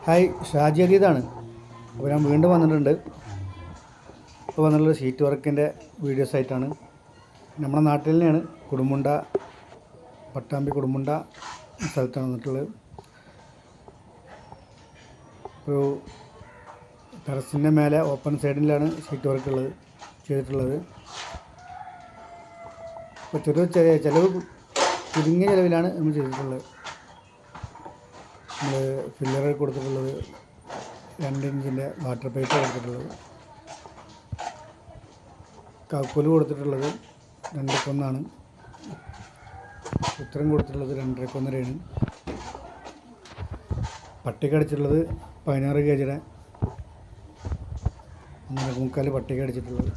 Hi, Shaji അഗീതാണ്. അപ്പോൾ ഞാൻ വീണ്ടും വന്നിട്ടുണ്ട്. ഇപ്പോൾ വന്നിട്ടുള്ള ഷീറ്റ് വർക്കിൻ്റെ വീഡിയോസ് ആയിട്ടാണ്. നമ്മുടെ നാട്ടിൽ തന്നെയാണ്, കുടുമുണ്ട, പട്ടാമ്പി കുടുമുണ്ട സ്ഥലത്താണ് വന്നിട്ടുള്ളത്. ഒരു ടെറസിൻ്റെ മേലെ ഓപ്പൺ സൈഡിലാണ് ഷീറ്റ് വർക്ക് ചെയ്തിട്ടുള്ളത്. അപ്പോൾ ചിലവ് ചുരുങ്ങിയ ചിലവിലാണ് നമ്മൾ ചെയ്തിട്ടുള്ളത്. നമ്മൾ ഫില്ലർ കൊടുത്തിട്ടുള്ളത് 2 ഇഞ്ചിൻ്റെ വാട്ടർ പൈപ്പ് കൊടുത്തിട്ടുള്ളത്. കാക്കോല് കൊടുത്തിട്ടുള്ളത് 2:1 ഉത്തരം കൊടുത്തിട്ടുള്ളത് 2.5 പട്ടിക അടിച്ചിട്ടുള്ളത് 16 ഗേജിയുടെ 3/4 പട്ടിക അടിച്ചിട്ടുള്ളത്.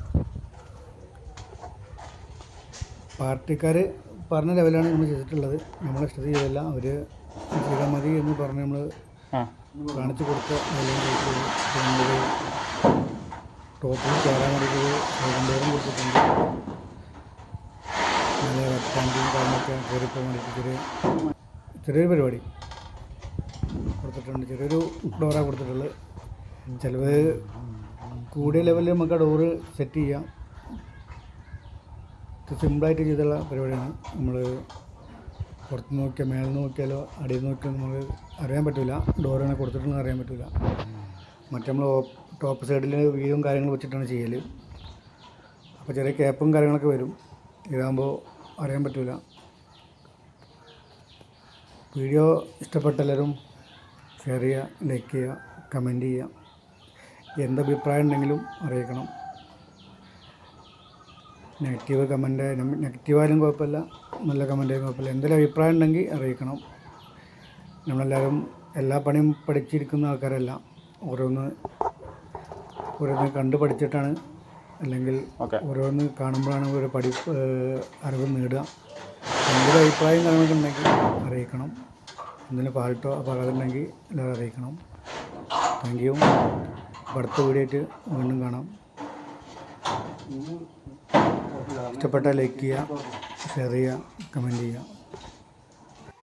പാർട്ടിക്കാർ പറഞ്ഞ ലെവലാണ് നമ്മൾ ചെയ്തിട്ടുള്ളത്. നമ്മളെ ഇഷ്ടത്തിൽ ചെയ്തല്ല, അവർ ചെയ്താൽ മതി എന്ന് പറഞ്ഞ് നമ്മൾ കാണിച്ചു കൊടുത്ത ലെവലും ടോപ്പിൽ കയറാൻ വേണ്ടിയിട്ട് വൈകുന്നേരം കൊടുത്തിട്ടുണ്ട്. നല്ല റെക്ടാങ്കിളും കാര്യങ്ങളൊക്കെ കയറിപ്പോകാൻ വേണ്ടിയിട്ട് ചെറിയൊരു പരിപാടി കൊടുത്തിട്ടുണ്ട്. ചെറിയൊരു ഡോറാണ് കൊടുത്തിട്ടുള്ളത്. ചിലവ് കൂടിയ ലെവലിൽ നമുക്ക് ആ ഡോറ് സെറ്റ് ചെയ്യാം. സിമ്പിളായിട്ട് ചെയ്തുള്ള പരിപാടിയാണ്. നമ്മൾ പുറത്ത് നോക്കിയാൽ മേലെ നോക്കിയാലോ അടിയിൽ നോക്കിയാൽ നമുക്ക് അറിയാൻ പറ്റില്ല, ഡോറിനെ കൊടുത്തിട്ടുണ്ടെന്ന് അറിയാൻ പറ്റില്ല. മറ്റേ നമ്മൾ ടോപ്പ് സൈഡിൽ വീലും കാര്യങ്ങൾ വെച്ചിട്ടാണ് ചെയ്യൽ. അപ്പോൾ ചെറിയ ക്യാപ്പും കാര്യങ്ങളൊക്കെ വരും. ഇതാകുമ്പോൾ അറിയാൻ പറ്റില്ല. വീഡിയോ ഇഷ്ടപ്പെട്ട എല്ലാവരും ഷെയർ ചെയ്യുക, ലൈക്ക് ചെയ്യുക, കമൻറ്റ് ചെയ്യുക. എന്തഭിപ്രായം ഉണ്ടെങ്കിലും അറിയിക്കണം. നെഗറ്റീവായാലും കുഴപ്പമില്ല, നല്ല കമൻറ്റായാലും കുഴപ്പമില്ല. എന്തെങ്കിലും അഭിപ്രായം ഉണ്ടെങ്കിൽ അറിയിക്കണം. നമ്മളെല്ലാവരും എല്ലാ പണിയും പഠിച്ചിരിക്കുന്ന ആൾക്കാരല്ല. ഓരോന്ന് കണ്ട് പഠിച്ചിട്ടാണ്, അല്ലെങ്കിൽ ഓരോന്ന് കാണുമ്പോഴാണ് ഒരു അറിവ് നേടുക. എന്തെങ്കിലും അഭിപ്രായം കാര്യങ്ങളൊക്കെ ഉണ്ടെങ്കിൽ അറിയിക്കണം. എന്തെങ്കിലും പാട്ടോ പറയാതുണ്ടെങ്കിൽ എല്ലാവരും അറിയിക്കണം. Thank you. അടുത്ത വീഡിയോ ആയിട്ട് വീണ്ടും കാണാം. ഇഷ്ടപ്പെട്ടാൽ ലൈക്ക് ചെയ്യുക, ഷെയർ ചെയ്യുക, കമൻറ്റ് ചെയ്യുക.